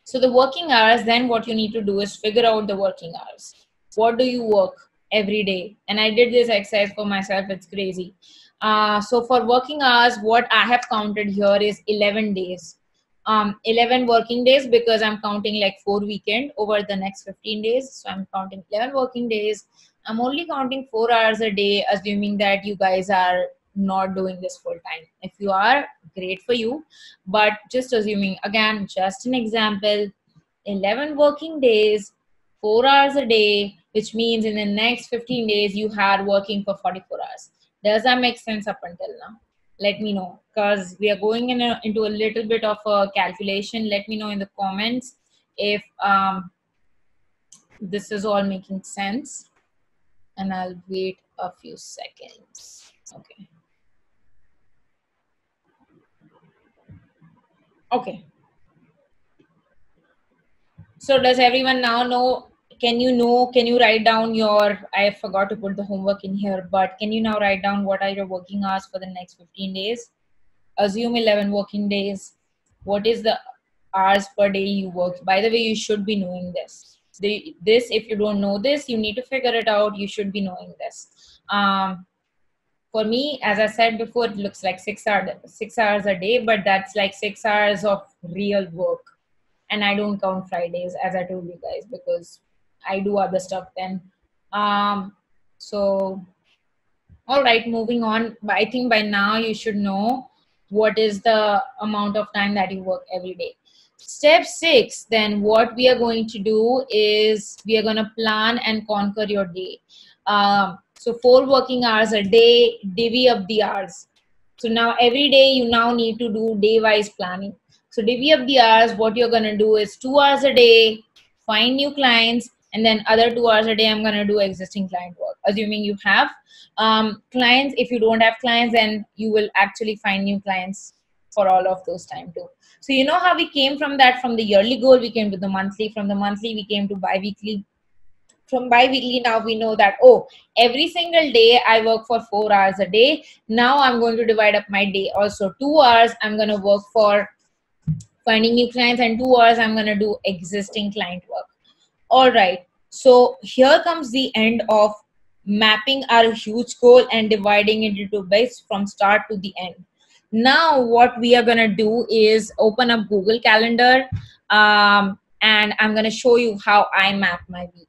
So the working hours, then what you need to do is figure out the working hours. What do you work every day? And I did this exercise for myself. It's crazy. So for working hours, what I have counted here is 11 days. 11 working days because I'm counting like 4 weekend over the next 15 days. So I'm counting 11 working days. I'm only counting 4 hours a day, assuming that you guys are not doing this full time. If you are, great for you. But just assuming, again, just an example, 11 working days, 4 hours a day, which means in the next 15 days, you had working for 44 hours. Does that make sense up until now? Let me know, because we are going into a little bit of a calculation. Let me know in the comments if this is all making sense, and I'll wait a few seconds. Okay. Okay. So does everyone now know? Can you write down your, I forgot to put the homework in here, but can you now write down what are your working hours for the next 15 days? Assume 11 working days. What is the hours per day you work? By the way, you should be knowing this. If you don't know this, you need to figure it out. You should be knowing this. For me, as I said before, it looks like 6 hours a day, but that's like 6 hours of real work. And I don't count Fridays, as I told you guys, because I do other stuff then. So all right, moving on. But I think by now you should know what is the amount of time that you work every day. Step 6, then what we are going to do is we are going to plan and conquer your day. So 4 working hours a day, divvy up the hours. So now every day you now need to do day-wise planning. So divvy up the hours. What you're going to do is 2 hours a day, find new clients, and then other 2 hours a day I'm going to do existing client work, assuming you have clients. If you don't have clients, then you will actually find new clients for all of those time too. So you know how we came from the yearly goal, we came to the monthly, from the monthly we came to bi-weekly, from bi-weekly now we know that, oh, every single day I work for 4 hours a day. Now I'm going to divide up my day. Also 2 hours I'm going to work for finding new clients, and 2 hours I'm going to do existing client work. All right, so here comes the end of mapping our huge goal and dividing it into bits from start to the end. Now what we are going to do is open up Google Calendar, and I'm going to show you how I map my week.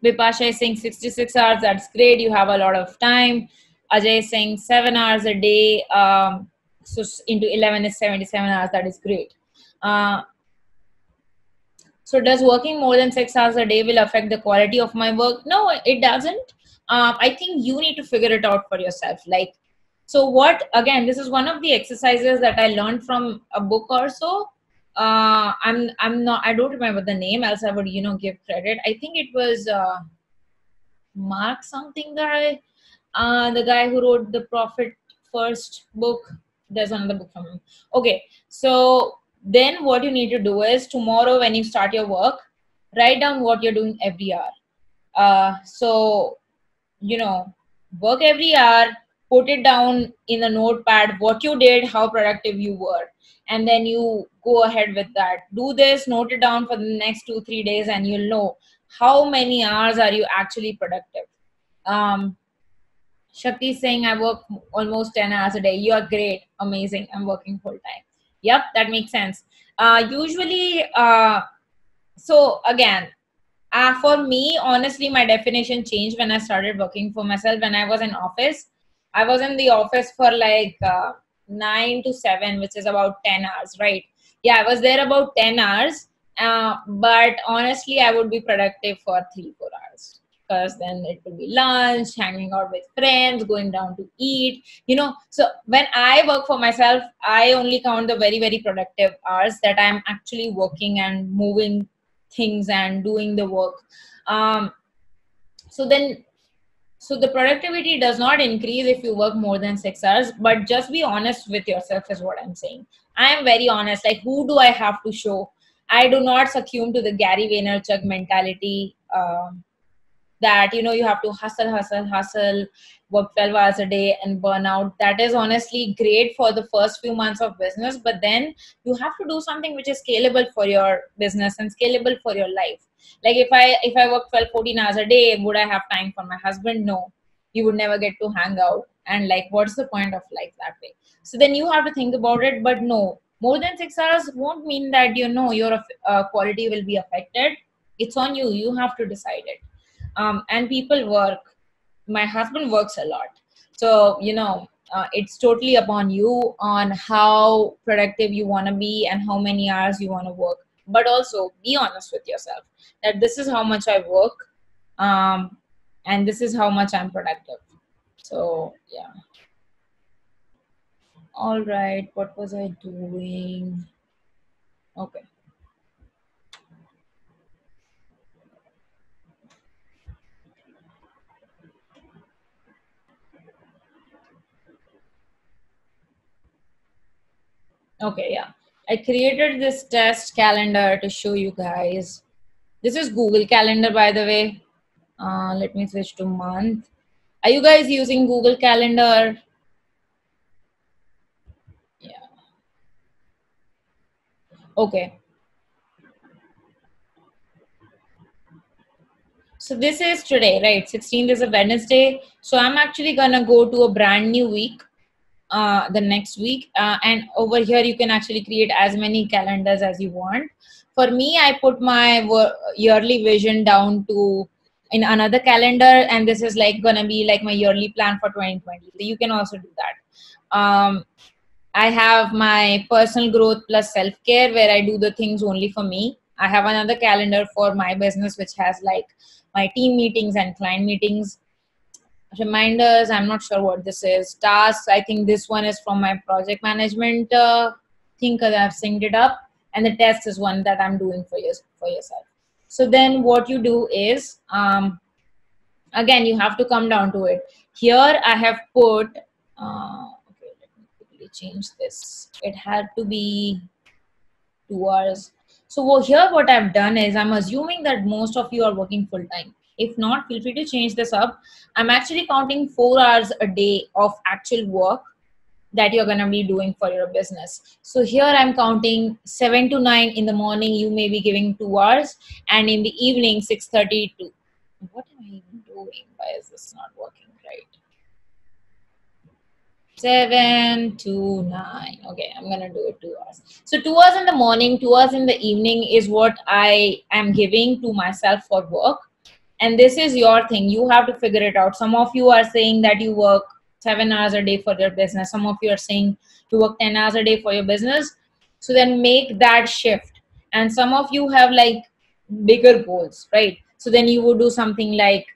Vipasha is saying 66 hours. That's great. You have a lot of time. Ajay is saying 7 hours a day. So into 11 is 77 hours. That is great. So does working more than 6 hours a day will affect the quality of my work? No, it doesn't. I think you need to figure it out for yourself. Like, so what, again, this is one of the exercises that I learned from a book or so. I'm not, I don't remember the name, else I would, give credit. I think it was Mark something guy, the guy who wrote the Profit First book. There's another book from him. Okay, so then what you need to do is tomorrow when you start your work, write down what you're doing every hour. So you know, work every hour, put it down in a notepad, what you did, how productive you were, and then you go ahead with that. Do this, note it down for the next 2 3 days, and you'll know how many hours are you actually productive. um Shakti is saying, I work almost 10 hours a day. You are great. Amazing. I'm working full time. Yep, that makes sense. Usually, so again, for me, honestly, my definition changed when I started working for myself. When I was in office, I was in the office for like 9 to 7, which is about 10 hours, right? Yeah, I was there about 10 hours. But honestly, I would be productive for 3 4 hours, because then it would be lunch, hanging out with friends, going down to eat, So when I work for myself, I only count the very, very productive hours that I'm actually working and moving things and doing the work. um, so then so the productivity does not increase if you work more than 6 hours, but just be honest with yourself is what I'm saying. I am very honest. Like, who do I have to show? I do not succumb to the Gary Vaynerchuk mentality, that you have to hustle, hustle, hustle, work 12 hours a day and burn out. That is honestly great for the first few months of business, but then you have to do something which is scalable for your business and scalable for your life. Like, if I work 12 14 hours a day, would I have time for my husband? No. You would never get to hang out, and like, what's the point of life that way? So then you have to think about it. But no, more than 6 hours won't mean that your quality will be affected. It's on you. You have to decide it. And people work. My husband works a lot, so it's totally upon you on how productive you want to be and how many hours you want to work. But also be honest with yourself that this is how much I work, um, and this is how much I'm productive. So yeah. All right, what was I doing? Okay. Okay, yeah. I created this test calendar to show you guys. This is Google Calendar, by the way. Let me switch to month. Are you guys using Google Calendar? Yeah. Okay. So this is today, right? 16th is a Wednesday. So I'm actually gonna go to a brand new week, the next week. And over here, you can actually create as many calendars as you want. For me, I put my yearly vision down to in another calendar, and this is like gonna be like my yearly plan for 2020. So you can also do that. I have my personal growth plus self care, where I do the things only for me. I have another calendar for my business, which has like my team meetings and client meetings. Reminders, I'm not sure what this is. Tasks, I think this one is from my project management thing, because I've synced it up. And the test is one that I'm doing for yourself. So then what you do is, again, you have to come down to it. Here I have put, okay, let me quickly change this. It had to be 2 hours. So here what I've done is, I'm assuming that most of you are working full time. If not, feel free to change this up. I'm actually counting 4 hours a day of actual work that you're going to be doing for your business. So here I'm counting 7 to 9 in the morning, you may be giving 2 hours, and in the evening 6:30 to, what am I even doing? Why is this not working right? 7 to 9. Okay, I'm gonna do it 2 hours. So 2 hours in the morning, 2 hours in the evening is what I am giving to myself for work. And this is your thing. You have to figure it out. Some of you are saying that you work 7 hours a day for your business. Some of you are saying you work 10 hours a day for your business. So then make that shift. And some of you have like bigger goals, right? So then you would do something like,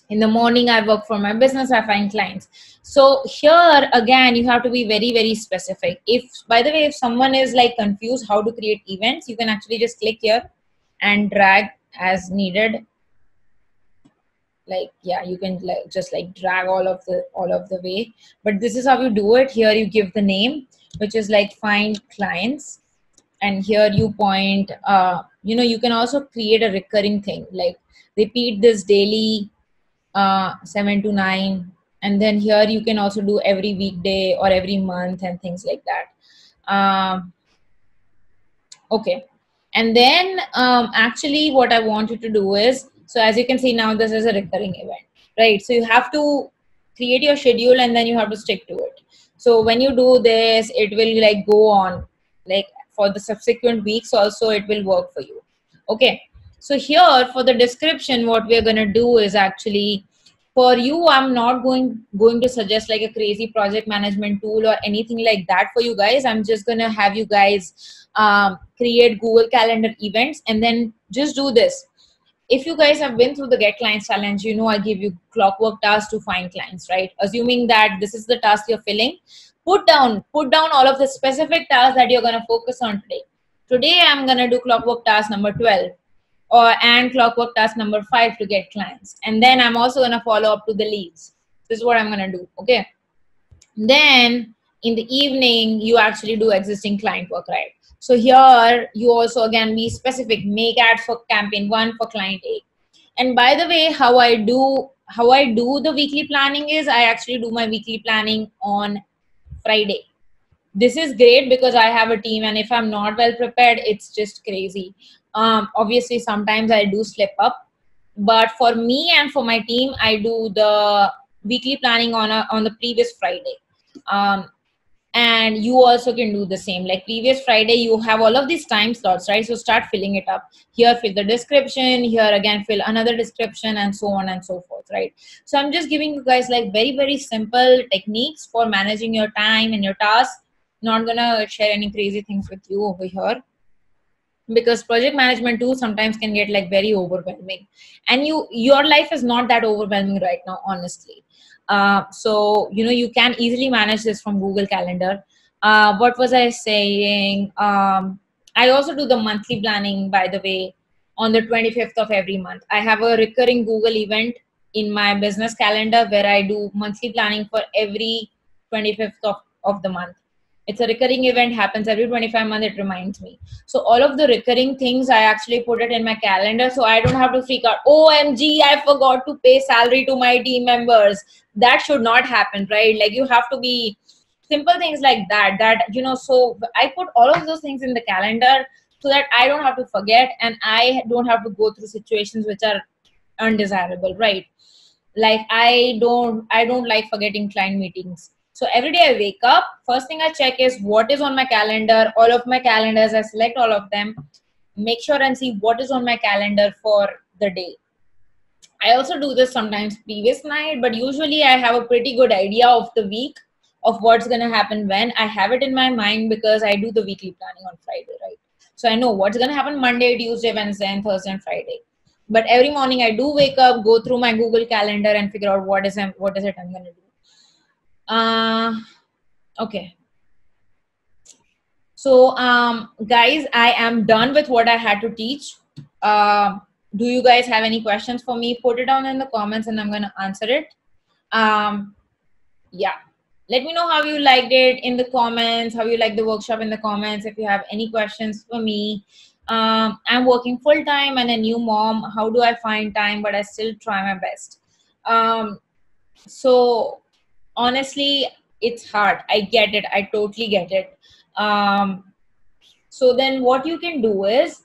in the morning I work for my business, I find clients. So here again, you have to be very, very specific. If, by the way, if someone is like confused how to create events, you can actually just click here and drag as needed. Like, yeah, you can like just like drag all of the way, but this is how you do it. Here you give the name, which is like find clients, and here you point, you can also create a recurring thing, like repeat this daily, 7 to 9, and then here you can also do every weekday or every month and things like that. Okay. And then actually what I want you to do is, so as you can see now, this is a recurring event, right? So you have to create your schedule and then you have to stick to it. So when you do this, it will like go on, like for the subsequent weeks also it will work for you. Okay. So here for the description, what we're going to do is actually, for you, I'm not going to suggest like a crazy project management tool or anything like that for you guys. I'm just going to have you guys create Google Calendar events, and then just do this. If you guys have been through the Get Clients Challenge, I give you clockwork tasks to find clients, right? Assuming that this is the task you're filling, put down all of the specific tasks that you're going to focus on today. Today, I'm going to do clockwork task number 12, and clockwork task number 5 to get clients. And then I'm also going to follow up to the leads. This is what I'm going to do. Okay. Then in the evening, you actually do existing client work, right? So here you also again be specific, make ads for campaign 1 for client A. And by the way, how I do the weekly planning is, I actually do my weekly planning on Friday. This is great because I have a team, and if I'm not well prepared, it's just crazy. Obviously sometimes I do slip up, but for me and for my team, I do the weekly planning on the previous Friday. um, and you also can do the same, like previous Friday you have all of these time slots, right? So start filling it up. Here fill the description, here again fill another description, and so on and so forth, right? So I'm just giving you guys like very, very simple techniques for managing your time and your tasks. Not gonna share any crazy things with you over here, because project management too sometimes can get like very overwhelming, and your life is not that overwhelming right now, honestly. So you can easily manage this from Google Calendar. What was I saying? I also do the monthly planning, by the way. On the 25th of every month, I have a recurring Google event in my business calendar where I do monthly planning for every 25th of the month. It's a recurring event, happens every 25 months. It reminds me. So all of the recurring things, I actually put it in my calendar, so I don't have to freak out. OMG, I forgot to pay salary to my team members. That should not happen, right? Like, you have to be simple things like that. So I put all of those things in the calendar so that I don't have to forget, and I don't have to go through situations which are undesirable, right? Like, I don't like forgetting client meetings. So every day I wake up, first thing I check is what is on my calendar. All of my calendars, I select all of them, make sure and see what is on my calendar for the day. I also do this sometimes previous night, but usually I have a pretty good idea of the week, of what's going to happen when. I have it in my mind because I do the weekly planning on Friday, right? So I know what's going to happen Monday, Tuesday, Wednesday, and Thursday and Friday. But every morning I do wake up, go through my Google Calendar and figure out what is it I'm going to do. Okay. So, guys, I am done with what I had to teach. Do you guys have any questions for me? Put it down in the comments and I'm going to answer it. Yeah. Let me know how you liked it in the comments, how you like the workshop in the comments. If you have any questions for me. I'm working full time and a new mom. How do I find time? But I still try my best. So honestly, it's hard. I get it. I totally get it. So then what you can do is,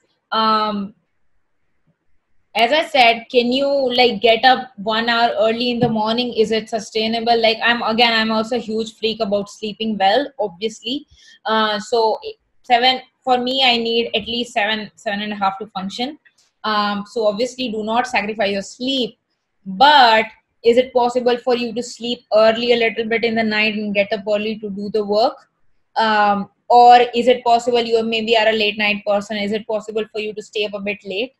as I said, can you like get up 1 hour early in the morning? Is it sustainable? Like, I'm also a huge freak about sleeping well, obviously. So 7, for me, I need at least 7.5 to function. So obviously do not sacrifice your sleep, but is it possible for you to sleep early a little bit in the night and get up early to do the work? Or is it possible you maybe are a late night person? Is it possible for you to stay up a bit late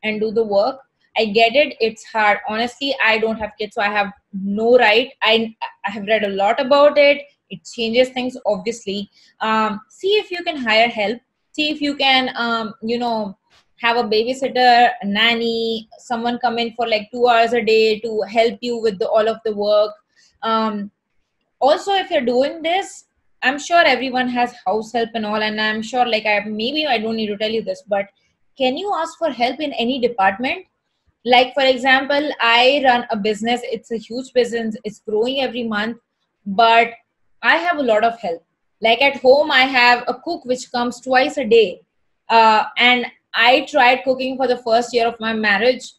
and do the work? I get it, it's hard. Honestly, I don't have kids, so I have no right. I have read a lot about it. It changes things, obviously. See if you can hire help. See if you can, have a babysitter, a nanny, someone come in for like 2 hours a day to help you with all of the work. Um, Also, if you're doing this, I'm sure everyone has house help and all, and I'm sure, like, I don't need to tell you this, but can you ask for help in any department? Like, for example, I run a business. It's a huge business, it's growing every month, but I have a lot of help. Like, at home I have a cook which comes twice a day. And I tried cooking for the first year of my marriage,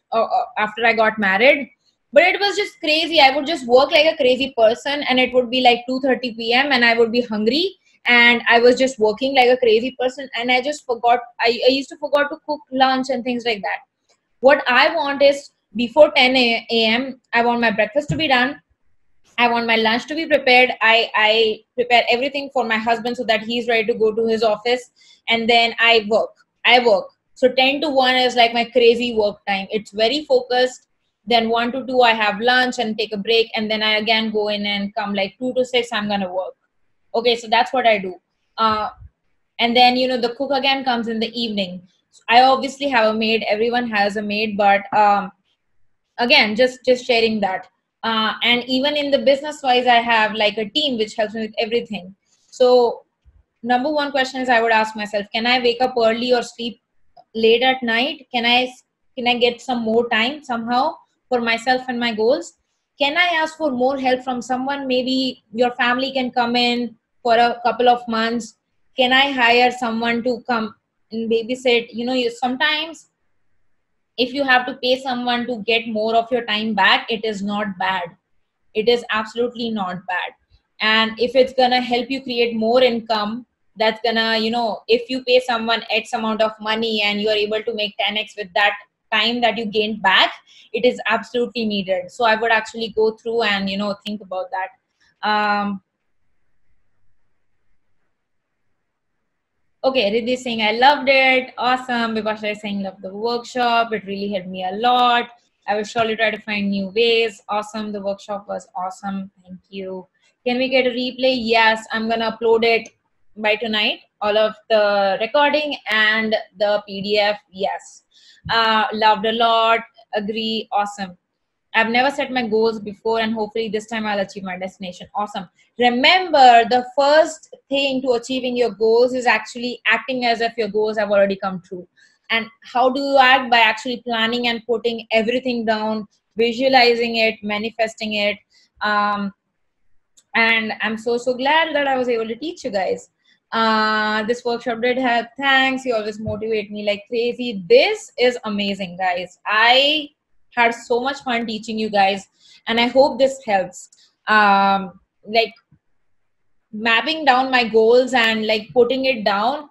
after I got married, but it was just crazy. I would just work like a crazy person, and it would be like 2:30 p.m. and I would be hungry, and I was just working like a crazy person, and I just forgot. I used to forgot to cook lunch and things like that. What I want is, before 10 a.m., I want my breakfast to be done. I want my lunch to be prepared. I prepare everything for my husband so that he's ready to go to his office. And then I work. I work. So 10 to 1 is like my crazy work time. It's very focused. Then 1 to 2, I have lunch and take a break. And then I again go in and come like 2 to 6, I'm going to work. Okay, so that's what I do. And then, the cook again comes in the evening. So I obviously have a maid. Everyone has a maid, but again, just sharing that. And even in the business wise, I have like a team which helps me with everything. So number one question is, I would ask myself, can I wake up early or sleep late at night? Can I get some more time somehow for myself and my goals? Can I ask for more help from someone? Maybe your family can come in for a couple of months. Can I hire someone to come and babysit? You sometimes, if you have to pay someone to get more of your time back, it is not bad. It is absolutely not bad. And if it's gonna help you create more income, that's gonna, if you pay someone X amount of money and you are able to make 10x with that time that you gained back, it is absolutely needed. So I would actually go through and, think about that. Okay, Riddhi is saying, I loved it. Awesome. Vipasha is saying, love the workshop. It really helped me a lot. I will surely try to find new ways. Awesome. The workshop was awesome. Thank you. Can we get a replay? Yes, I'm going to upload it by tonight. All of the recording and the PDF. Yes. Loved a lot. Agree. Awesome. I've never set my goals before, and hopefully this time I'll achieve my destination. Awesome. Remember, the first thing to achieving your goals is actually acting as if your goals have already come true. And how do you act? By actually planning and putting everything down, visualizing it, manifesting it. And I'm so glad that I was able to teach you guys. This workshop did help. Thanks. You always motivate me like crazy. This is amazing, guys. I had so much fun teaching you guys, and I hope this helps. Like, mapping down my goals and like putting it down,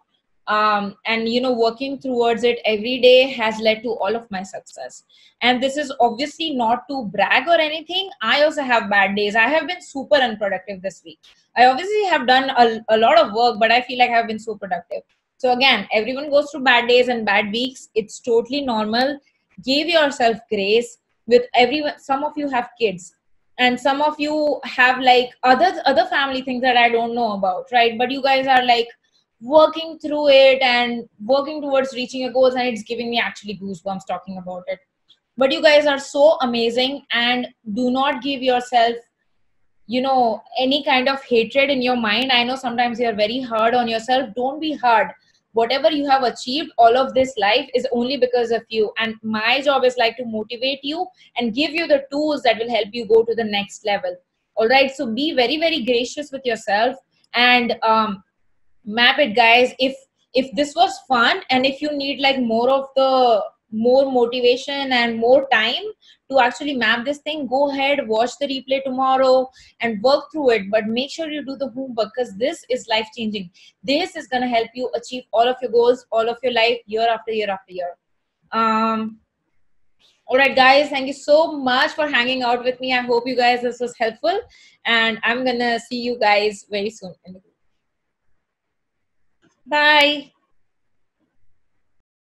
and working towards it every day has led to all of my success. And this is obviously not to brag or anything. I also have bad days. I have been super unproductive this week. I obviously have done a lot of work, but I feel like I've been so productive. So again, everyone goes through bad days and bad weeks. It's totally normal. Give yourself grace. With everyone, some of you have kids, and some of you have like other family things that I don't know about, right? But you guys are like working through it and working towards reaching your goals, and it's giving me actually goosebumps talking about it. But you guys are so amazing, and do not give yourself any kind of hatred in your mind. I know sometimes you're very hard on yourself. Don't be hard. Whatever you have achieved, all of this life is only because of you, and my job is like to motivate you and give you the tools that will help you go to the next level. All right, so be very, very gracious with yourself, and map it, guys. If this was fun, and if you need like more motivation and more time to actually map this thing, go ahead, watch the replay tomorrow and work through it. But make sure you do the homework, because this is life changing. This is going to help you achieve all of your goals, all of your life, year after year after year. All right, guys, thank you so much for hanging out with me. I hope you guys this was helpful, and I'm gonna see you guys very soon in the Bye.